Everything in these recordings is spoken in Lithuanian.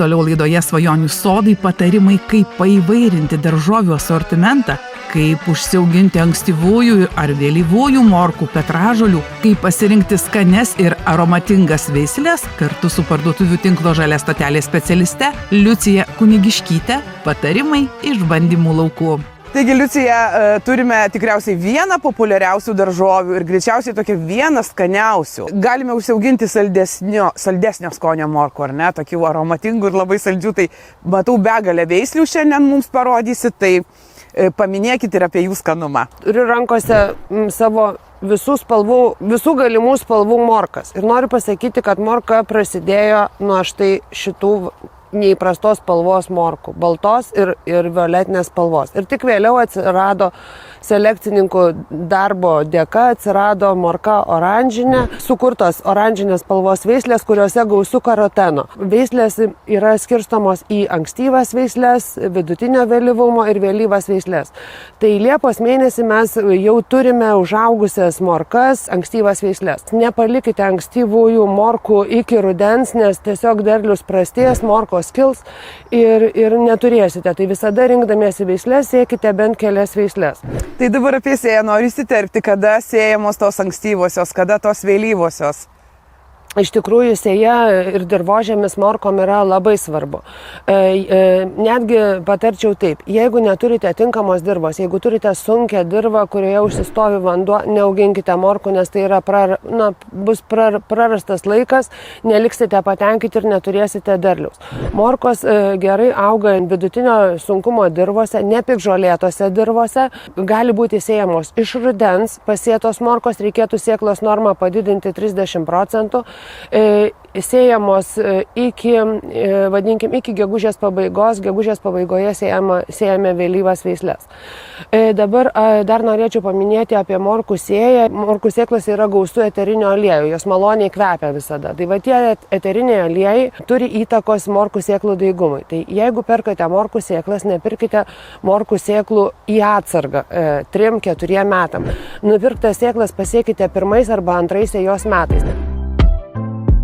Toliau laidoje Svajonių sodai patarimai, kaip paįvairinti daržovių asortimentą, kaip užsiauginti ankstyvųjų ar vėlyvųjų morkų, petražolių, kaip pasirinkti skanias ir aromatingas veisles kartu su parduotuvių tinklo Žalia stotelė specialiste Liucija Kunigiškyte, patarimai iš bandymų laukų. Taigi, Liucija, turime tikriausiai vieną populiariausių daržovių ir greičiausiai tokia vieną skaniausių. Galime užsiauginti saldesnio skonio morkų, ar ne, tokių aromatingų ir labai saldžių. Tai matau begalę veislių šiandien mums parodysi, tai paminėkit ir apie jų skanumą. Turiu rankose savo visų galimų spalvų morkas. Ir noriu pasakyti, kad morka prasidėjo nuo štai šitų neįprastos spalvos morkų, baltos ir violetinės spalvos. Ir tik vėliau atsirado selekcininkų darbo dėka, atsirado morka oranžinė, sukurtos oranžinės spalvos veislės, kuriuose gausu karoteno. Veislės yra skirstomos į ankstyvas veislės, vidutinio vėlyvumo ir vėlyvas veislės. Tai Liepos mėnesį mes jau turime užaugusias morkas, ankstyvas veislės. Nepalikite ankstyvųjų morkų iki rudens, nes tiesiog derlius prastės, morkos kils ir neturėsite. Tai visada rinkdamiesi veislės sėkite bent kelias veislės. Tai dabar apie sėją noriu įsiterpti, kada sėjamos tos ankstyvosios, kada tos vėlyvosios. Iš tikrųjų, sėja ir dirvožėmis morkom yra labai svarbu. Netgi patarčiau taip, jeigu neturite tinkamos dirvos, jeigu turite sunkią dirvą, kurioje užsistovi vanduo, neauginkite morkų, nes tai yra bus prarastas laikas, neliksite patenkinti ir neturėsite derliaus. Morkos gerai auga vidutinio sunkumo dirvose, nepikžolėtose dirvose, gali būti sėjamos iš rudens, pasėtos morkos reikėtų sėklos normą padidinti 30%. Sėjamos iki gegužės pabaigos, gegužės pabaigoje sėjame vėlyvas veislės. Dabar dar norėčiau paminėti apie morkų sėją. Morkų sėklos yra gausu eterinio aliejų, jos maloniai kvepia visada. Tai va tie eteriniai aliejai turi įtakos morkų sėklų daigumui. Tai jeigu perkate morkų sėklas, nepirkite morkų sėklų į atsargą 3-4 metam. Nupirktas sėklas pasiekite 1 arba 2 sėjos metais.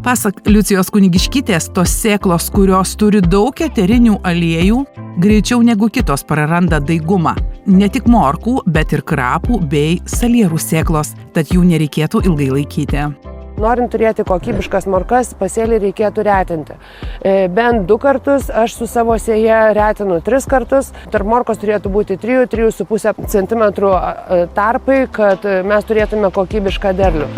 Pasak Liucijos Kunigiškytės, tos sėklos, kurios turi daug eterinių aliejų, greičiau negu kitos praranda daigumą. Ne tik morkų, bet ir krapų bei salierų sėklos, tad jų nereikėtų ilgai laikyti. Norint turėti kokybiškas morkas, pasėlį reikėtų retinti. Bent 2 kartus, aš su savo sėja retinu 3 kartus. Tarp morkos turėtų būti 3-3,5 cm tarpai, kad mes turėtume kokybišką derlių.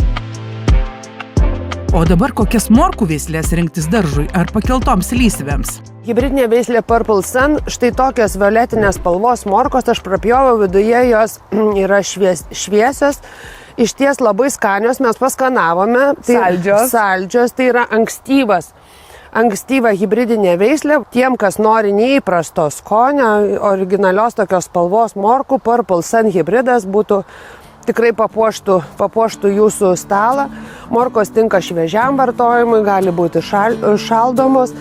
O dabar kokias morkų veislės rinktis daržui ar pakeltoms lysvėms? Hibridinė veislė Purple Sun, štai tokios violetinės spalvos morkos, aš prapjoviau, viduje jos yra šviesios, išties labai skanios, mes paskanavome. Saldžios, tai yra ankstyva hibridinė veislė. Tiem, kas nori neįprasto skonio, originalios tokios spalvos morkų, Purple Sun hibridas būtų tikrai papuoštų jūsų stalą. Morkos tinka šviežiam vartojimui, gali būti šaldomos.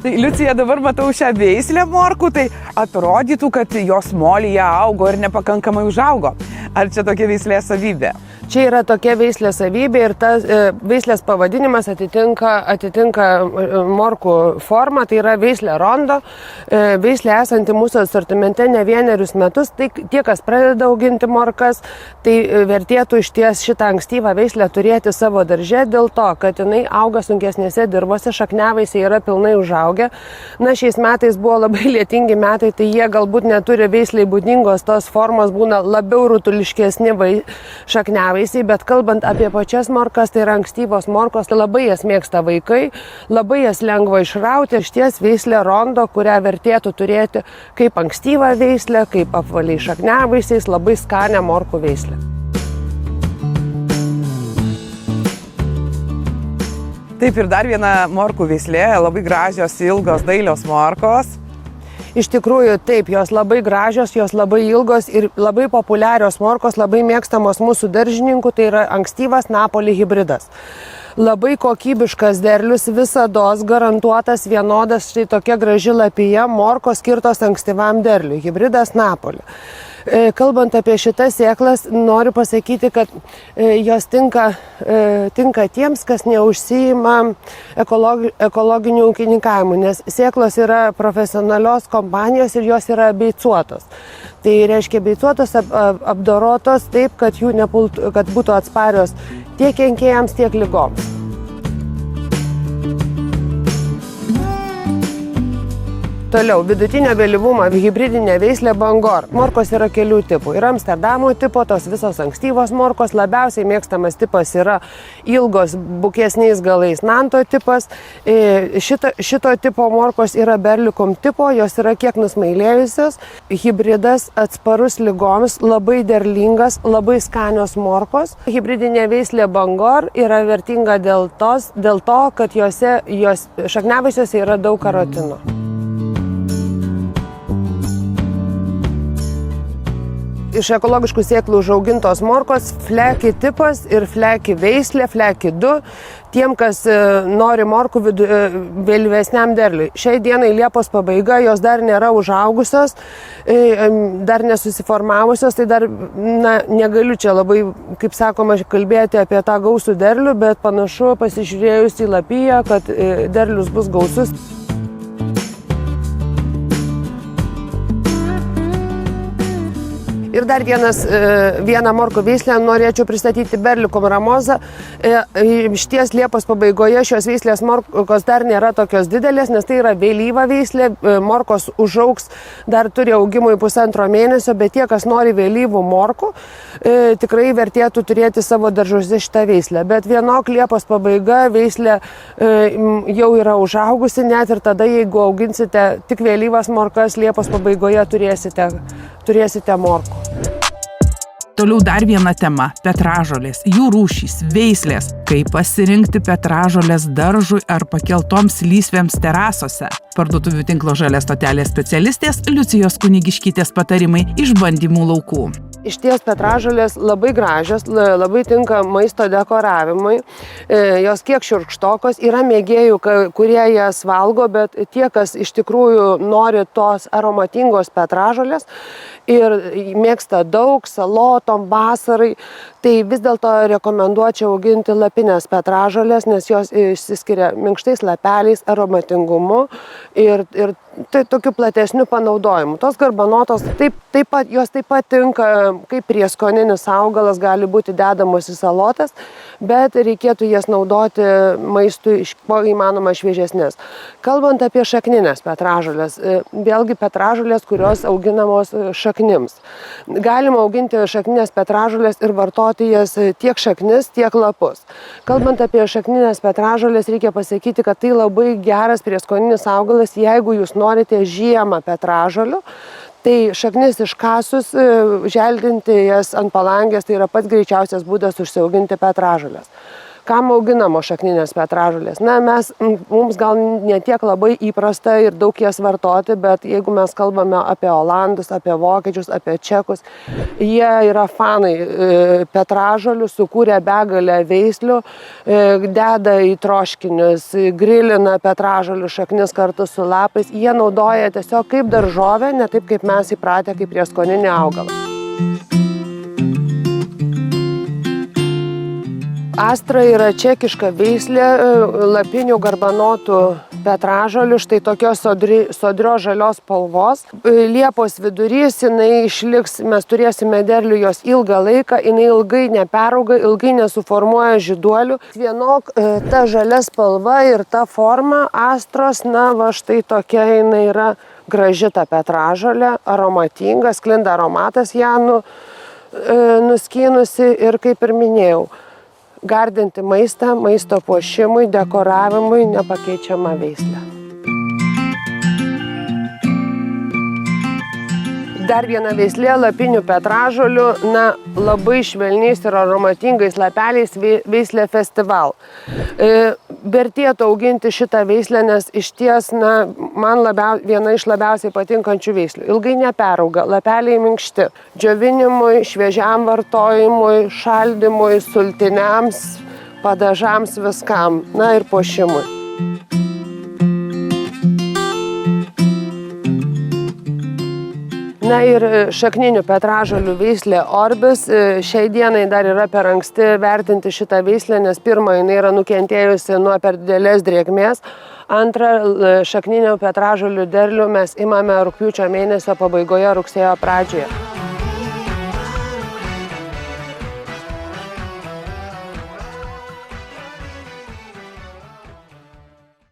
Tai Liucija, dabar matau šią veislę morkų, tai atrodytų, kad jos molyje augo ir nepakankamai užaugo. Ar čia tokia veislės savybė? Čia yra tokia veislės savybė ir tas veislės pavadinimas atitinka morkų formą, tai yra veislė rondo. Veislė esanti mūsų asortimente ne 1 metus, tai tie, kas pradeda auginti morkas, tai vertėtų išties šitą ankstyvą veislę turėti savo darže dėl to, kad jinai auga sunkesnėse dirvose, šakniavaisiai yra pilnai užaugę. Šiais metais buvo labai lietingi metai, tai jie galbūt neturi veisliai būdingos tos formos, būna labiau rutuliškesni šakniavaisiai. Bet kalbant apie pačias morkas, tai yra ankstyvos morkos, labai jas mėgsta vaikai, labai jas lengva išrauti. Išties veislė rondo, kurią vertėtų turėti kaip ankstyvą veislę, kaip apvaliai šakniavaisiais, labai skanę morkų veislę. Taip, ir dar viena morkų veislė, labai gražios, ilgos, dailios morkos. Iš tikrųjų, taip, jos labai gražios, jos labai ilgos ir labai populiarios morkos, labai mėgstamos mūsų daržininkų, tai yra ankstyvas Napoli hibridas. Labai kokybiškas derlius, visados garantuotas vienodas, štai tokia graži lapija, morkos skirtos ankstyvam derliui, hibridas Napoli. Kalbant apie šitas sėklas, noriu pasakyti, kad jos tinka tiems, kas neužsiima ekologiniu ūkininkavimu, nes sėklos yra profesionalios kompanijos ir jos yra beicuotos. Tai reiškia beicuotos, apdorotos taip, kad jų nepultų, kad būtų atsparios tiek kenkėjams, tiek ligoms. Toliau, vidutinio vėlyvumo hibridinė veislė Bangor. Morkos yra kelių tipų. Yra Amsterdamo tipo, tos visos ankstyvos morkos. Labiausiai mėgstamas tipas yra ilgos bukesniais galais Nanto tipas. Šito tipo morkos yra Berlikum tipo, jos yra kiek nusmailėjusios. Hibridas atsparus ligoms, labai derlingas, labai skanios morkos. Hibridinė veislė Bangor yra vertinga dėl to, kad jos šakniavaisiuose yra daug karotino. Iš ekologiškų sėklų užaugintos morkos Fleki tipas ir Fleki veislė, Fleki 2, tiem, kas nori morkų vėlyvesniam derliui. Šiai dienai Liepos pabaiga, jos dar nėra užaugusios, dar nesusiformavusios, tai dar negaliu čia labai, kaip sakoma, kalbėti apie tą gausų derlių, bet panašu, pasižiūrėjus į lapiją, kad derlius bus gausus. Ir dar vieną morkų veislę norėčiau pristatyti Berlikum Ramoza. Šties Liepos pabaigoje šios veislės morkos dar nėra tokios didelės, nes tai yra vėlyva veislė. Morkos užaugs, dar turi augimui 1,5 mėnesio, bet tie, kas nori vėlyvų morkų, tikrai vertėtų turėti savo daržuose šitą veislę. Bet vienok Liepos pabaiga veislė jau yra užaugusi, net ir tada, jeigu auginsite tik vėlyvas morkas, Liepos pabaigoje turėsite morkų. Toliau dar viena tema – petražolės, jų rūšys, veislės. Kaip pasirinkti petražolės daržui ar pakeltoms lysvėms terasose? Parduotuvių tinklo Žalia stotelė specialistės Liucijos Kunigiškytės patarimai iš bandymų laukų. Išties petražolės labai gražios, labai tinka maisto dekoravimui, jos kiek šiurkštokos, yra mėgėjų, kurie jas valgo, bet tie, kas iš tikrųjų nori tos aromatingos petražolės ir mėgsta daug salotom, vasarai, tai vis dėlto rekomenduočiau auginti lapinės petražolės, nes jos išsiskiria minkštais lapeliais, aromatingumu ir tai tokiu platesniu panaudojimu. Tos garbanotos jos taip pat tinka kaip prieskoninis augalas, gali būti dedamos į salotas, bet reikėtų jas naudoti maistui kuo įmanoma šviežesnės. Kalbant apie šakninės petražolės, vėlgi petražolės, kurios auginamos šaknims. Galima auginti šakninės petražolės ir vartoti jas tiek šaknis, tiek lapus. Kalbant apie šakninės petražolės, reikia pasakyti, kad tai labai geras prieskoninis augalas, jeigu jūs norite žiemą petražolių. Tai šaknis iškasus, želdinti jas ant palangės, tai yra pats greičiausias būdas užsiauginti petražolės. Kam auginamo šakninės petražolės? Mums gal netiek labai įprasta ir daug jas vartoti, bet jeigu mes kalbame apie olandus, apie vokiečius, apie čekus, jie yra fanai petražolių, sukūrė begalę veislių, deda į troškinius, grilina petražolių šaknis kartu su lapais. Jie naudoja tiesiog kaip daržovę, ne taip kaip mes įpratę, kaip prieskoninį augalą. Astra yra čekiška veislė lapinių garbanotų petražolių, štai tokios sodrios žalios spalvos. Liepos vidurys jinai išliks, mes turėsime derlių jos ilgą laiką, jinai ilgai neperauga, ilgai nesuformuoja žyduolių. Vienok ta žalia spalva ir ta forma astros, štai tokia jinai yra graži ta petražolė, aromatinga, sklinda aromatas ją nuskynusi ir kaip ir minėjau, gardinti maistą, maisto puošimui, dekoravimui nepakeičiama veislė. Dar viena veislė lapinių petražolių, labai švelniais ir aromatingais lapeliais veislė Festival. Vertėtų auginti šitą veislę, nes išties man viena iš labiausiai patinkančių veislių. Ilgai neperauga, lapeliai minkšti. Džiovinimui, šviežiam vartojimui, šaldymui, sultiniams, padažams, viskam, ir puošimui. Na ir šakninių petražolių veislė Orbis. Šiai dienai dar yra per anksti vertinti šitą veislę, nes pirma, jinai yra nukentėjusi nuo per didelės drėgmės. Antra, šakninių petražolių derlių mes imame rugpjūčio mėnesio pabaigoje, rugsėjo pradžioje.